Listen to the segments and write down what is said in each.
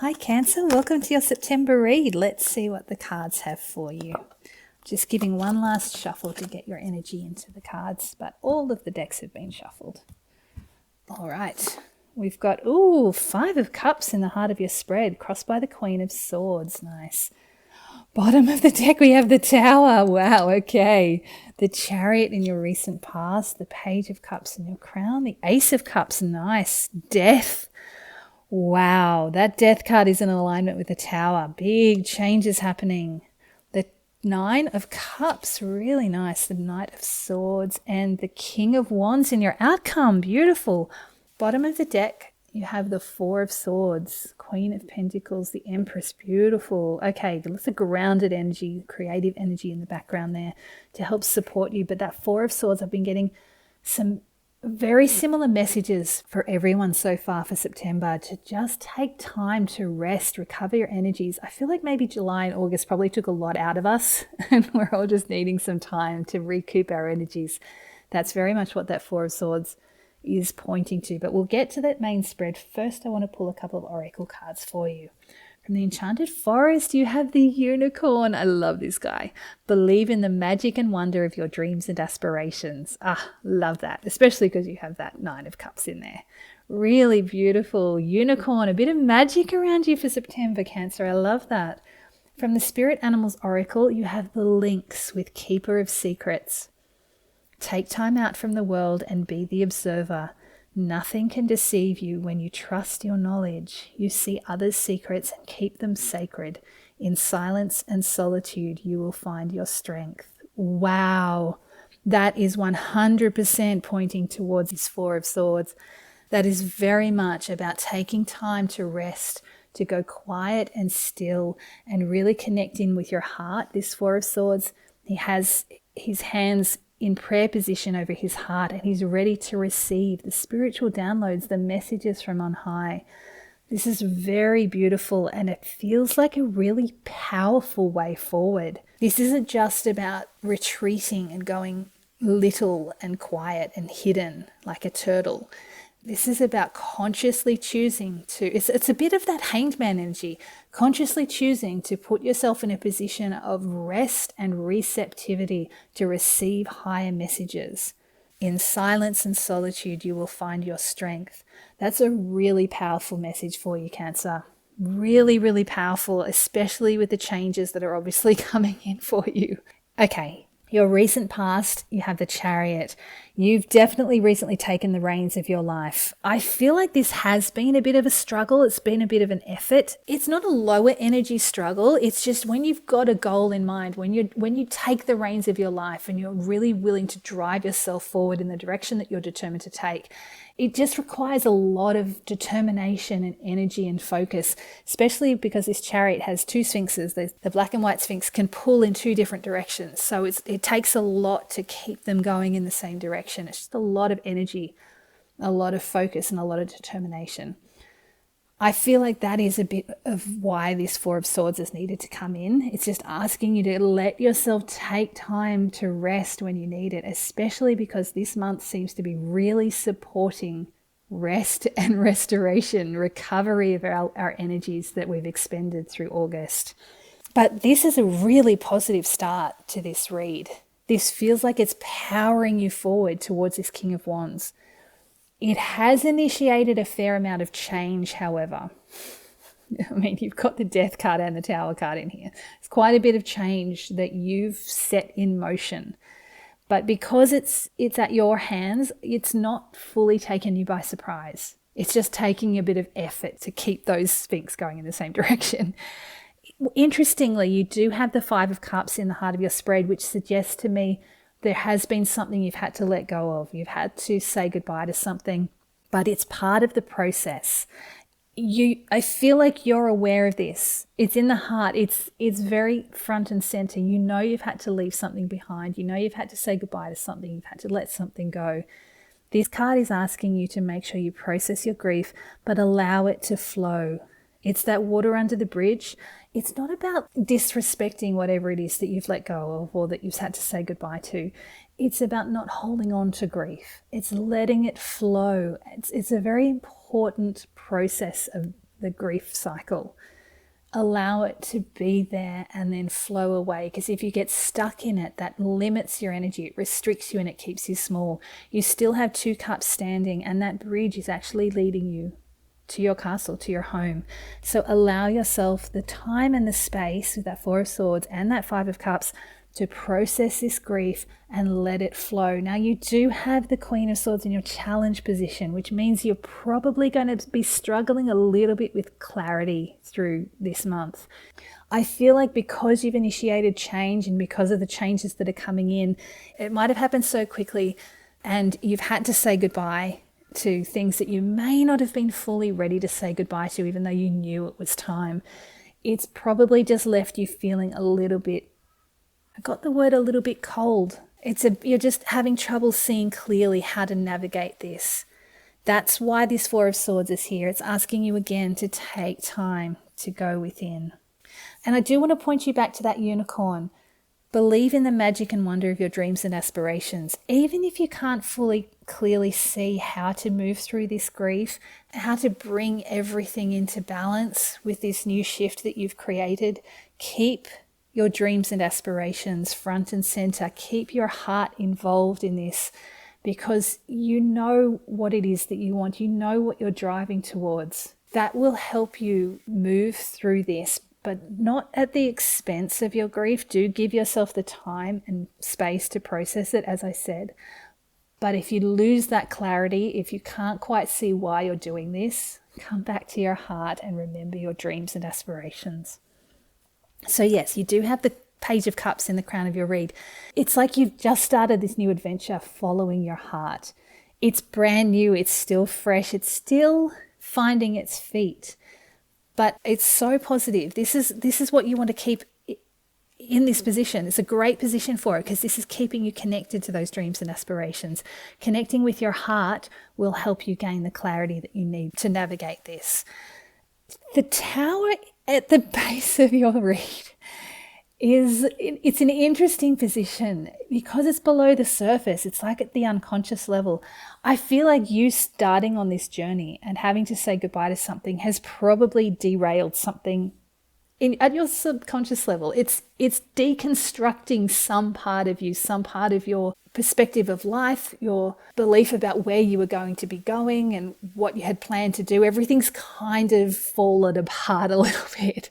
Hi Cancer, welcome to your September read. Let's see what the cards have for you. Just giving one last shuffle to get your energy into the cards, but all of the decks have been shuffled. All right, we've got, 5 of Cups in the heart of your spread, crossed by the Queen of Swords. Nice. Bottom of the deck, we have the Tower. Wow, okay. The Chariot in your recent past, the Page of Cups in your crown, the Ace of Cups, nice. Death. Wow, that Death card is in alignment with the Tower. Big changes happening. The Nine of Cups, really nice. The Knight of Swords and the King of Wands in your outcome. Beautiful. Bottom of the deck, you have the Four of Swords, Queen of Pentacles, the Empress. Beautiful. Okay, lots of grounded energy, creative energy in the background there to help support you. But that Four of Swords, I've been getting some very similar messages for everyone so far for September, to just take time to rest, recover your energies. I feel like maybe July and August probably took a lot out of us and we're all just needing some time to recoup our energies. That's very much what that Four of Swords is pointing to, but we'll get to that main spread. First, I want to pull a couple of oracle cards for you. From the Enchanted Forest, you have the Unicorn. I love this guy. Believe in the magic and wonder of your dreams and aspirations. Love that, especially because you have that Nine of Cups in there. Really beautiful. Unicorn, a bit of magic around you for September, Cancer. I love that. From the Spirit Animals Oracle, you have the Lynx with Keeper of Secrets. Take time out from the world and be the observer. Nothing can deceive you when you trust your knowledge. You see others' secrets and keep them sacred. In silence and solitude, you will find your strength. Wow, that is 100% pointing towards this Four of Swords. That is very much about taking time to rest, to go quiet and still and really connect in with your heart. This Four of Swords, he has his hands in prayer position over his heart, and he's ready to receive the spiritual downloads, the messages from on high. This is very beautiful, and it feels like a really powerful way forward. This isn't just about retreating and going little and quiet and hidden like a turtle. This is about consciously choosing to, it's a bit of that hanged man energy, consciously choosing to put yourself in a position of rest and receptivity to receive higher messages. In silence and solitude, you will find your strength. That's a really powerful message for you, Cancer. Really, really powerful, especially with the changes that are obviously coming in for you. Okay. Your recent past, you have the Chariot. You've definitely recently taken the reins of your life. I feel like this has been a bit of a struggle. It's been a bit of an effort. It's not a lower energy struggle. It's just when you've got a goal in mind, when you take the reins of your life and you're really willing to drive yourself forward in the direction that you're determined to take, it just requires a lot of determination and energy and focus, especially because this Chariot has two sphinxes. The black and white sphinx can pull in two different directions. So it takes a lot to keep them going in the same direction. It's just a lot of energy, a lot of focus, and a lot of determination. I feel like that is a bit of why this Four of Swords is needed to come in. It's just asking you to let yourself take time to rest when you need it, especially because this month seems to be really supporting rest and restoration, recovery of our energies that we've expended through August. But this is a really positive start to this read. This feels like it's powering you forward towards this King of Wands. It has initiated a fair amount of change, however. I mean, you've got the Death card and the Tower card in here. It's quite a bit of change that you've set in motion. But because it's at your hands, it's not fully taken you by surprise. It's just taking a bit of effort to keep those sphinx going in the same direction. Interestingly, you do have the Five of Cups in the heart of your spread, which suggests to me there has been something you've had to let go of. You've had to say goodbye to something, but it's part of the process. I feel like you're aware of this. It's in the heart. It's very front and center. You know you've had to leave something behind. You know you've had to say goodbye to something. You've had to let something go. This card is asking you to make sure you process your grief, but allow it to flow. It's that water under the bridge. It's not about disrespecting whatever it is that you've let go of or that you've had to say goodbye to. It's about not holding on to grief. It's letting it flow. It's a very important process of the grief cycle. Allow it to be there and then flow away. Because if you get stuck in it, that limits your energy, it restricts you, and it keeps you small. You still have 2 cups standing, and that bridge is actually leading you to your castle, to your home. So allow yourself the time and the space with that 4 of Swords and that 5 of Cups to process this grief and let it flow. Now, you do have the Queen of Swords in your challenge position, which means you're probably going to be struggling a little bit with clarity through this month. I feel like because you've initiated change and because of the changes that are coming in, it might have happened so quickly and you've had to say goodbye to things that you may not have been fully ready to say goodbye to, even though you knew it was time. It's probably just left you feeling a little bit, I got the word a little bit cold. You're just having trouble seeing clearly how to navigate this. That's why this 4 of Swords is here. It's asking you again to take time to go within. And I do want to point you back to that unicorn. Believe in the magic and wonder of your dreams and aspirations. Even if you can't fully clearly see how to move through this grief, how to bring everything into balance with this new shift that you've created, keep your dreams and aspirations front and center. Keep your heart involved in this, because you know what it is that you want. You know what you're driving towards. That will help you move through this, but not at the expense of your grief. Do give yourself the time and space to process it, as I said. But if you lose that clarity, if you can't quite see why you're doing this, come back to your heart and remember your dreams and aspirations. So yes, you do have the Page of Cups in the crown of your reed. It's like you've just started this new adventure following your heart. It's brand new, it's still fresh, it's still finding its feet. But it's so positive. This is what you want to keep in this position. It's a great position for it, because this is keeping you connected to those dreams and aspirations. Connecting with your heart will help you gain the clarity that you need to navigate this. The Tower at the base of your reed it's an interesting position because it's below the surface. It's like at the unconscious level. I feel like you starting on this journey and having to say goodbye to something has probably derailed something at your subconscious level. It's deconstructing some part of you, some part of your perspective of life, your belief about where you were going to be going and what you had planned to do. Everything's kind of fallen apart a little bit.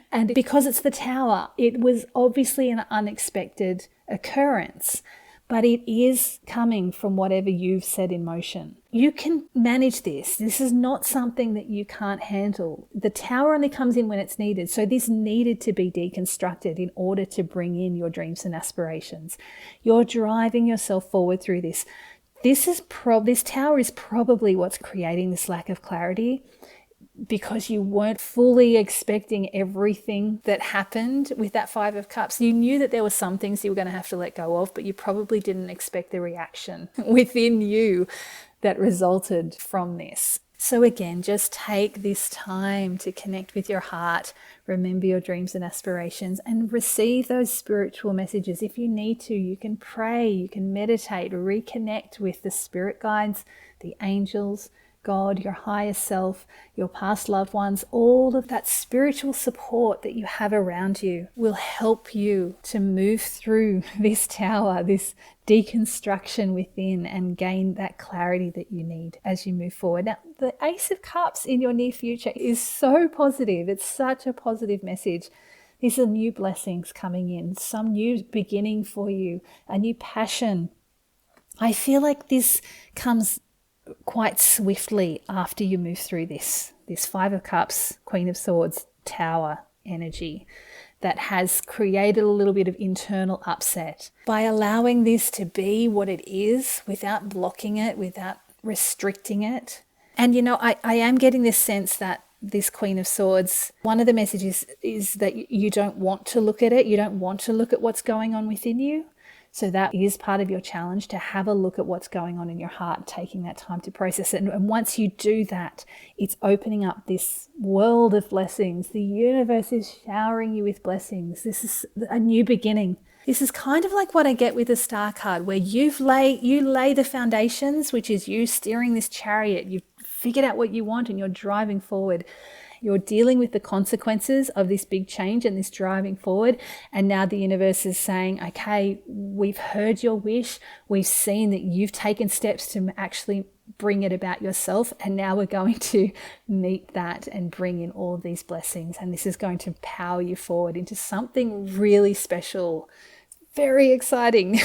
And because it's the Tower, it was obviously an unexpected occurrence, but it is coming from whatever you've set in motion. You can manage this. This is not something that you can't handle. The Tower only comes in when it's needed. So this needed to be deconstructed in order to bring in your dreams and aspirations. You're driving yourself forward through this. This Tower is probably what's creating this lack of clarity, because you weren't fully expecting everything that happened with that 5 of Cups. You knew that there were some things you were going to have to let go of, but you probably didn't expect the reaction within you that resulted from this. So again, just take this time to connect with your heart, remember your dreams and aspirations, and receive those spiritual messages. If you need to, you can pray, you can meditate, reconnect with the spirit guides, the angels, God, your higher self, your past loved ones. All of that spiritual support that you have around you will help you to move through this Tower, this deconstruction within, and gain that clarity that you need as you move forward. Now, the Ace of Cups in your near future is so positive. It's such a positive message. These are new blessings coming in, some new beginning for you, a new passion. I feel like this comes quite swiftly after you move through this 5 of Cups, Queen of Swords, Tower energy that has created a little bit of internal upset. By allowing this to be what it is without blocking it, without restricting it. And I am getting this sense that this Queen of Swords, one of the messages is that you don't want to look at it. You don't want to look at what's going on within you. So that is part of your challenge, to have a look at what's going on in your heart, taking that time to process it. And once you do that, it's opening up this world of blessings. The universe is showering you with blessings. This is a new beginning. This is kind of like what I get with the Star card, where you lay the foundations, which is you steering this chariot. You've figured out what you want and you're driving forward. You're dealing with the consequences of this big change and this driving forward. And now the universe is saying, okay, we've heard your wish. We've seen that you've taken steps to actually bring it about yourself. And now we're going to meet that and bring in all of these blessings. And this is going to power you forward into something really special. Very exciting.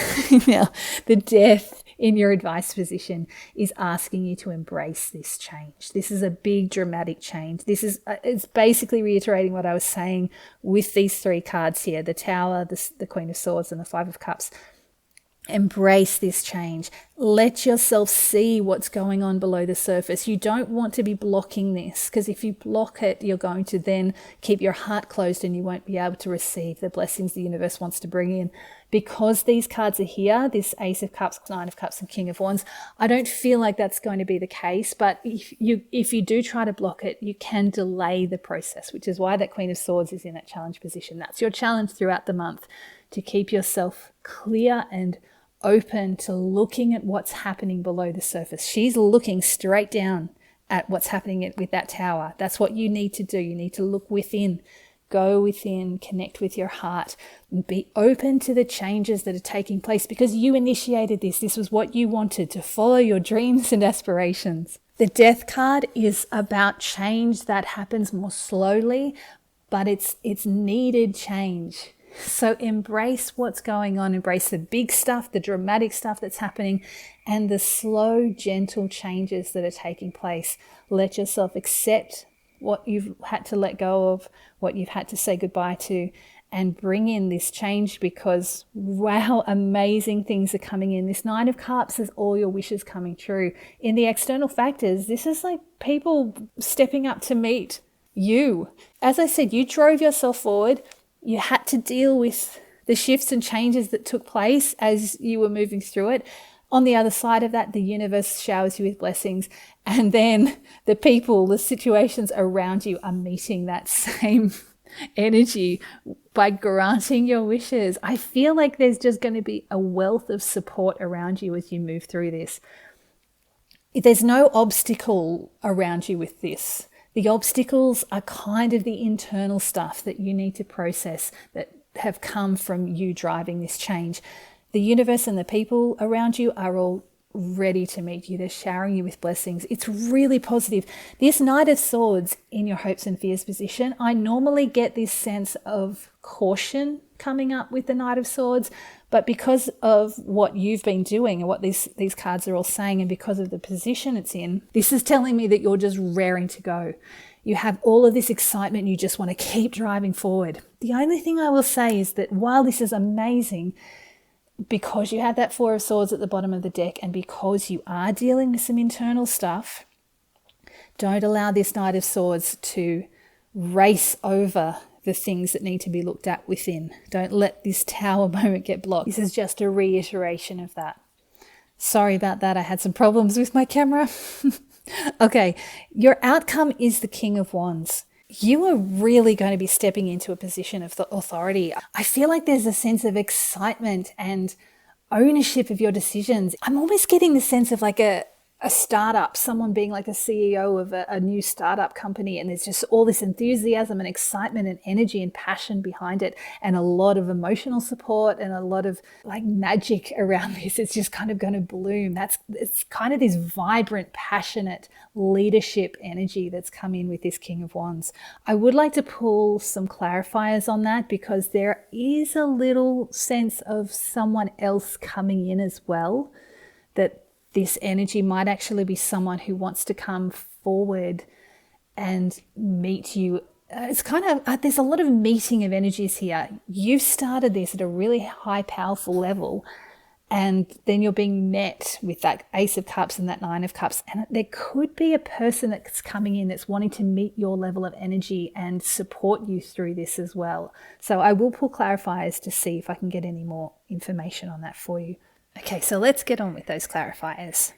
Now, the death in your advice position is asking you to embrace this change. This is a big dramatic change. This is it's basically reiterating what I was saying with these three cards here, the Tower, the Queen of Swords, and the Five of Cups. Embrace this change. Let yourself see what's going on below the surface. You don't want to be blocking this, because if you block it, you're going to then keep your heart closed and you won't be able to receive the blessings the universe wants to bring in. Because these cards are here, this Ace of Cups, Nine of Cups, and King of Wands, I don't feel like that's going to be the case. But if you do try to block it, you can delay the process, which is why that Queen of Swords is in that challenge position. That's your challenge throughout the month, to keep yourself clear and open to looking at what's happening below the surface. She's looking straight down at what's happening with that Tower. That's what you need to do. You need to look within, go within, connect with your heart, and be open to the changes that are taking place, because you initiated this. This was what you wanted, to follow your dreams and aspirations. The Death card is about change that happens more slowly, but it's needed change. So embrace what's going on, embrace the big stuff, the dramatic stuff that's happening, and the slow, gentle changes that are taking place. Let yourself accept what you've had to let go of, what you've had to say goodbye to, and bring in this change, because wow, amazing things are coming in. This Nine of Cups is all your wishes coming true. In the external factors, this is like people stepping up to meet you. As I said, you drove yourself forward. You had to deal with the shifts and changes that took place as you were moving through it. On the other side of that, the universe showers you with blessings, and then the people, the situations around you are meeting that same energy by granting your wishes. I feel like there's just going to be a wealth of support around you as you move through this. There's no obstacle around you with this. The obstacles are kind of the internal stuff that you need to process that have come from you driving this change. The universe and the people around you are all ready to meet you. They're showering you with blessings. It's really positive. This Knight of Swords in your hopes and fears position, I normally get this sense of caution coming up with the Knight of Swords, but because of what you've been doing and what these cards are all saying, and because of the position it's in, this is telling me that you're just raring to go. You have all of this excitement and you just want to keep driving forward. The only thing I will say is that while this is amazing, because you have that Four of Swords at the bottom of the deck, and because you are dealing with some internal stuff, don't allow this Knight of Swords to race over the things that need to be looked at within. Don't let this Tower moment get blocked. This is just a reiteration of that. Sorry about that. I had some problems with my camera. Okay, your outcome is the King of Wands. You are really going to be stepping into a position of authority. I feel like there's a sense of excitement and ownership of your decisions. I'm almost getting the sense of like a startup, someone being like a CEO of a new startup company, and there's just all this enthusiasm and excitement and energy and passion behind it, and a lot of emotional support and a lot of like magic around this. It's just kind of going to bloom. It's kind of this vibrant, passionate leadership energy that's come in with this King of Wands. I would like to pull some clarifiers on that, because there is a little sense of someone else coming in as well, that this energy might actually be someone who wants to come forward and meet you. It's kind of, there's a lot of meeting of energies here. You've started this at a really high, powerful level, and then you're being met with that Ace of Cups and that Nine of Cups. And there could be a person that's coming in that's wanting to meet your level of energy and support you through this as well. So I will pull clarifiers to see if I can get any more information on that for you. Okay, so let's get on with those clarifiers.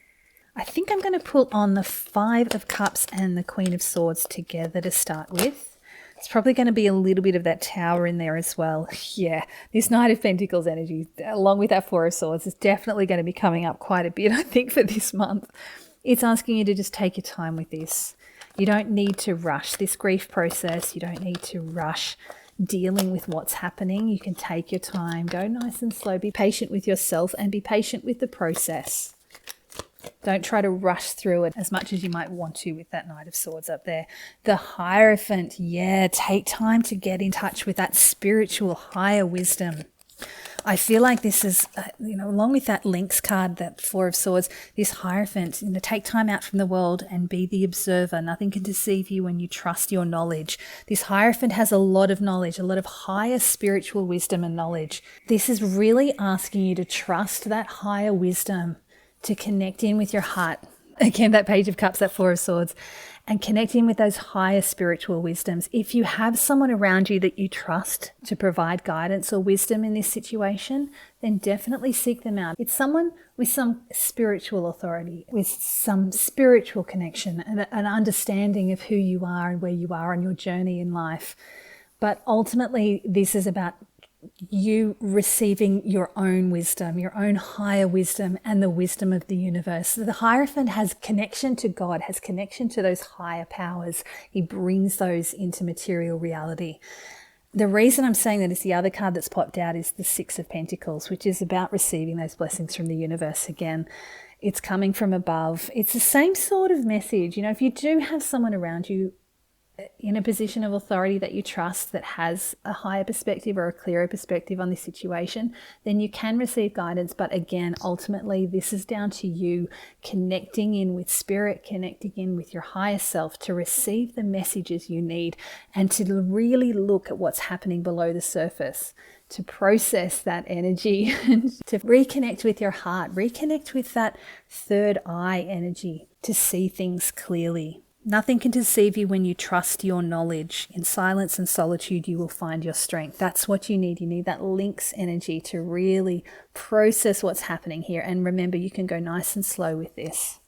I think I'm going to pull on the Five of Cups and the Queen of Swords together to start with. It's probably going to be a little bit of that Tower in there as well. Yeah, this Knight of Pentacles energy, along with that Four of Swords, is definitely going to be coming up quite a bit, I think, for this month. It's asking you to just take your time with this. You don't need to rush this grief process. You don't need to rush dealing with what's happening. You can take your time, go nice and slow, be patient with yourself and be patient with the process. Don't try to rush through it as much as you might want to with that Knight of Swords up there. The Hierophant, yeah, take time to get in touch with that spiritual higher wisdom. I feel like this is, along with that Lynx card, that Four of Swords, this Hierophant, take time out from the world and be the observer. Nothing can deceive you when you trust your knowledge. This Hierophant has a lot of knowledge, a lot of higher spiritual wisdom and knowledge. This is really asking you to trust that higher wisdom, to connect in with your heart. Again, that Page of Cups, that Four of Swords, and connecting with those higher spiritual wisdoms. If you have someone around you that you trust to provide guidance or wisdom in this situation, then definitely seek them out. It's someone with some spiritual authority, with some spiritual connection and an understanding of who you are and where you are on your journey in life. But ultimately, this is about you receiving your own wisdom, your own higher wisdom and the wisdom of the universe. So the Hierophant has connection to God, has connection to those higher powers. He brings those into material reality. The reason I'm saying that is the other card that's popped out is the Six of Pentacles, which is about receiving those blessings from the universe again. It's coming from above. It's the same sort of message. If you do have someone around you in a position of authority that you trust that has a higher perspective or a clearer perspective on this situation, then you can receive guidance. But again, ultimately, this is down to you connecting in with spirit, connecting in with your higher self to receive the messages you need and to really look at what's happening below the surface, to process that energy and to reconnect with your heart, reconnect with that third eye energy to see things clearly. Nothing can deceive you when you trust your knowledge. In silence and solitude, you will find your strength. That's what you need. You need that Lynx energy to really process what's happening here. And remember, you can go nice and slow with this.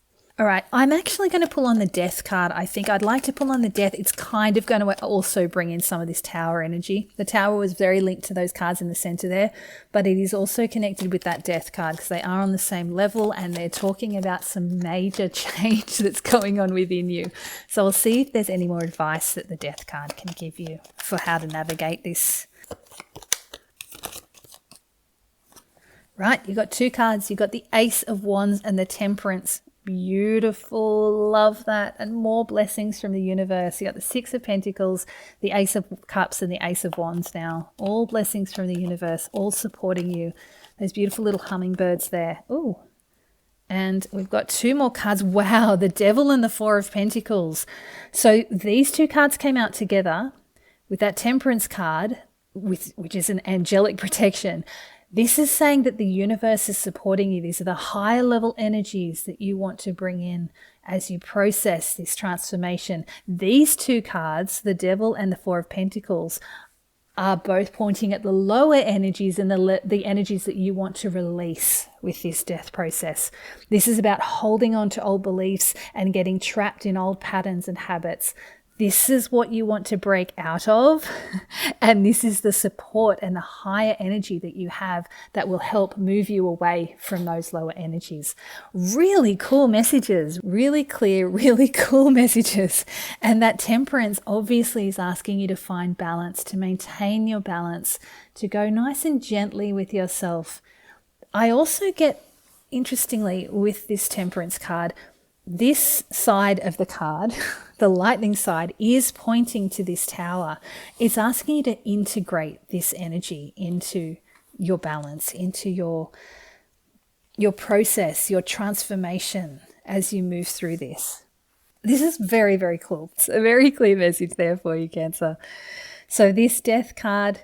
All right, I'm actually going to pull on the Death card. I think I'd like to pull on the Death. It's kind of going to also bring in some of this Tower energy. The Tower was very linked to those cards in the center there, but it is also connected with that Death card because they are on the same level and they're talking about some major change that's going on within you. So I'll see if there's any more advice that the Death card can give you for how to navigate this. Right, you've got two cards. You've got the Ace of Wands and the Temperance. Beautiful, love that, and more blessings from the universe. You got the Six of Pentacles, the Ace of Cups, and the Ace of Wands now. All blessings from the universe, all supporting you. Those beautiful little hummingbirds there. Ooh, and we've got two more cards. Wow, the Devil and the Four of Pentacles. So these two cards came out together with that Temperance card, which is an angelic protection. This is saying that the universe is supporting you. These are the higher level energies that you want to bring in as you process this transformation. These two cards, the Devil and the Four of Pentacles, are both pointing at the lower energies and the energies that you want to release with this death process. This is about holding on to old beliefs and getting trapped in old patterns and habits. This is what you want to break out of, and this is the support and the higher energy that you have that will help move you away from those lower energies. Really cool messages, really clear, really cool messages. And that Temperance obviously is asking you to find balance, to maintain your balance, to go nice and gently with yourself. I also get, interestingly, with this Temperance card, this side of the card, the lightning side, is pointing to this Tower. It's asking you to integrate this energy into your balance, into your process, your transformation as you move through this. This is very, very cool. It's a very clear message there for you, Cancer. So this Death card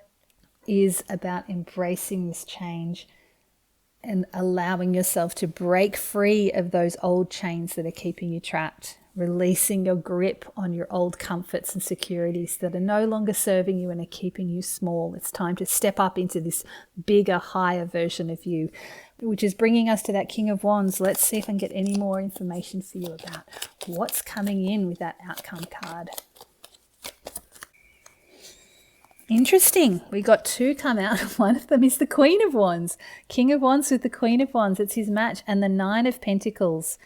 is about embracing this change and allowing yourself to break free of those old chains that are keeping you trapped, releasing your grip on your old comforts and securities that are no longer serving you and are keeping you small. It's time to step up into this bigger, higher version of you, which is bringing us to that King of Wands. Let's see if I can get any more information for you about what's coming in with that outcome card. Interesting. We got two come out. One of them is the Queen of Wands. King of Wands with the Queen of Wands. It's his match. And the Nine of Pentacles.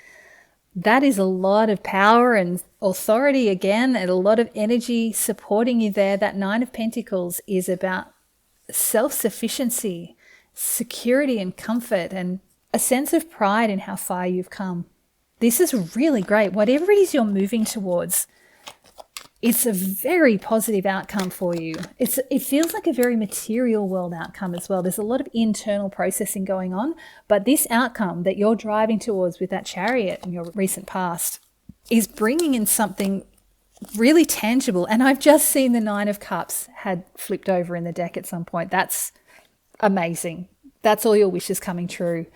That is a lot of power and authority again, and a lot of energy supporting you there. That Nine of Pentacles is about self-sufficiency, security and comfort, and a sense of pride in how far you've come. This is really great. Whatever it is you're moving towards, it's a very positive outcome for you. It feels like a very material world outcome as well. There's a lot of internal processing going on, but this outcome that you're driving towards with that Chariot in your recent past is bringing in something really tangible. And I've just seen the Nine of Cups had flipped over in the deck at some point. That's amazing. That's all your wishes coming true.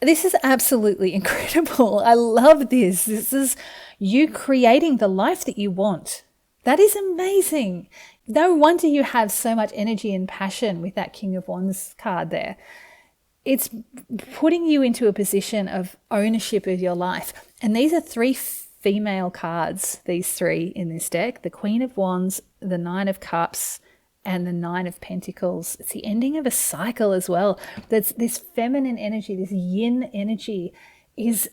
This is absolutely incredible. I love this. This is you creating the life that you want. That is amazing. No wonder you have so much energy and passion with that King of Wands card there. It's putting you into a position of ownership of your life. And these are three female cards, these three in this deck. The Queen of Wands, the Nine of Cups, and the Nine of Pentacles. It's the ending of a cycle as well. That's this feminine energy, this yin energy is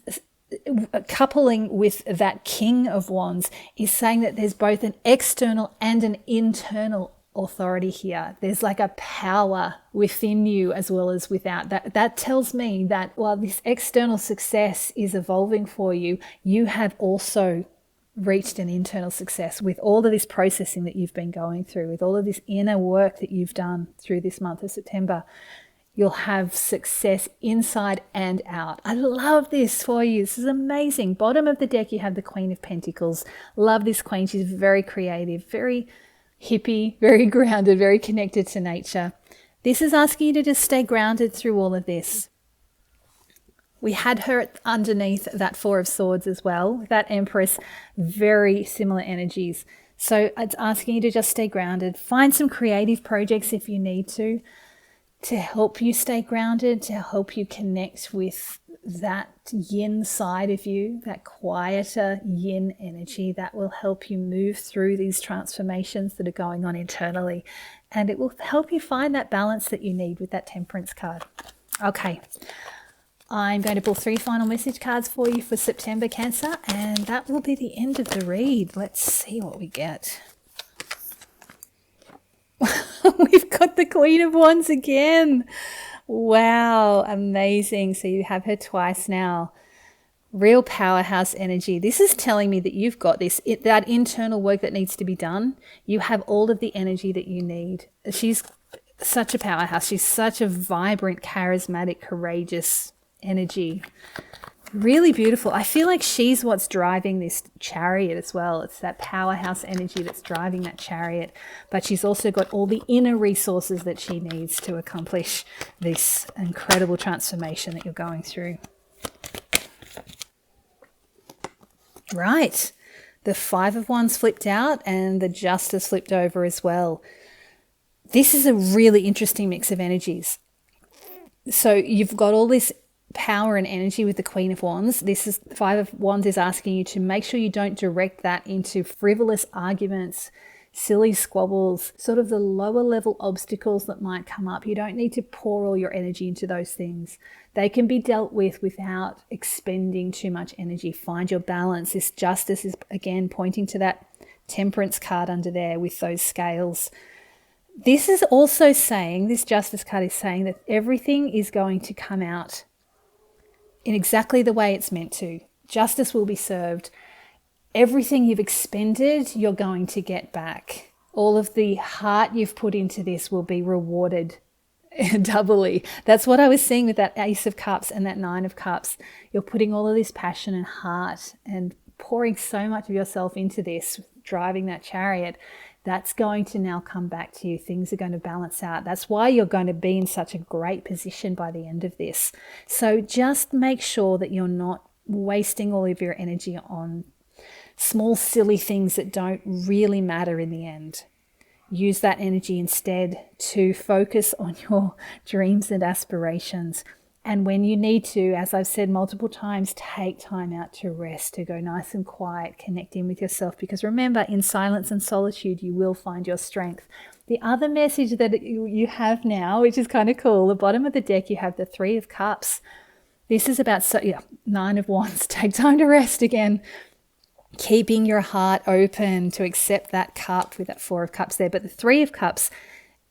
coupling with that King of Wands, is saying that there's both an external and an internal authority here. There's like a power within you as well as without. That tells me that while this external success is evolving for you, you have also reached an internal success with all of this processing that you've been going through, with all of this inner work that you've done through this month of September. You'll have success inside and out. I love this for you. This is amazing. Bottom of the deck, you have the Queen of Pentacles. Love this queen. She's very creative, very hippie, very grounded, very connected to nature. This is asking you to just stay grounded through all of this. We had her underneath that Four of Swords as well, that Empress, very similar energies. So it's asking you to just stay grounded. Find some creative projects if you need to help you stay grounded, to help you connect with that yin side of you, that quieter yin energy that will help you move through these transformations that are going on internally. And it will help you find that balance that you need with that Temperance card. Okay. I'm going to pull 3 final message cards for you for September, Cancer, and that will be the end of the read. Let's see what we get. We've got the Queen of Wands again. Wow, amazing. So you have her twice now. Real powerhouse energy. This is telling me that you've got this, that internal work that needs to be done. You have all of the energy that you need. She's such a powerhouse. She's such a vibrant, charismatic, courageous energy. Really beautiful. I feel like she's what's driving this Chariot as well. It's that powerhouse energy that's driving that Chariot, but she's also got all the inner resources that she needs to accomplish this incredible transformation that you're going through. Right. The Five of Wands flipped out and the Justice flipped over as well. This is a really interesting mix of energies. So you've got all this power and energy with the Queen of Wands. This is Five of Wands is asking you to make sure you don't direct that into frivolous arguments, silly squabbles, sort of the lower level obstacles that might come up. You don't need to pour all your energy into those things. They can be dealt with without expending too much energy. Find your balance. This Justice is again pointing to that Temperance card under there with those scales. This is also saying, this Justice card is saying that everything is going to come out in exactly the way it's meant to. Justice will be served. Everything you've expended, you're going to get back. All of the heart you've put into this will be rewarded doubly. That's what I was seeing with that Ace of Cups and that Nine of Cups. You're putting all of this passion and heart and pouring so much of yourself into this, driving that Chariot. That's going to now come back to you. Things are going to balance out. That's why you're going to be in such a great position by the end of this. So just make sure that you're not wasting all of your energy on small, silly things that don't really matter in the end. Use that energy instead to focus on your dreams and aspirations. And when you need to, as I've said multiple times, take time out to rest, to go nice and quiet, connecting with yourself. Because remember, in silence and solitude, you will find your strength. The other message that you have now, which is kind of cool, the bottom of the deck, you have the Three of Cups. This is about, Nine of Wands, take time to rest again. Keeping your heart open to accept that cup with that Four of Cups there. But the Three of Cups,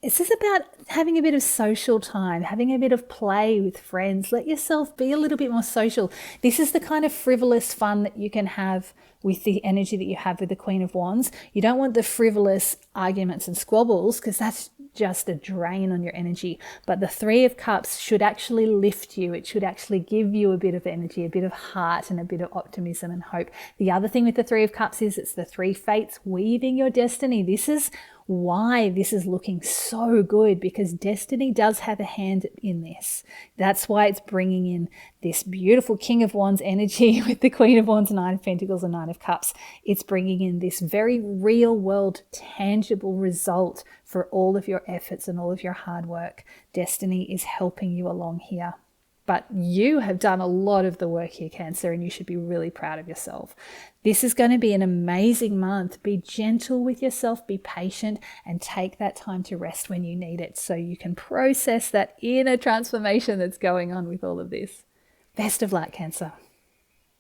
this is about having a bit of social time, having a bit of play with friends. Let yourself be a little bit more social. This is the kind of frivolous fun that you can have with the energy that you have with the Queen of Wands. You don't want the frivolous arguments and squabbles, because that's just a drain on your energy. But the Three of Cups should actually lift you. It should actually give you a bit of energy, a bit of heart, and a bit of optimism and hope. The other thing with the Three of Cups is it's the three fates weaving your destiny. This is why this is looking so good, because destiny does have a hand in this. That's why it's bringing in this beautiful King of Wands energy with the Queen of Wands, Nine of Pentacles, and Nine of Cups. It's bringing in this very real world, tangible result for all of your efforts and all of your hard work. Destiny is helping you along here. But you have done a lot of the work here, Cancer, and you should be really proud of yourself. This is going to be an amazing month. Be gentle with yourself, be patient, and take that time to rest when you need it so you can process that inner transformation that's going on with all of this. Best of luck, Cancer.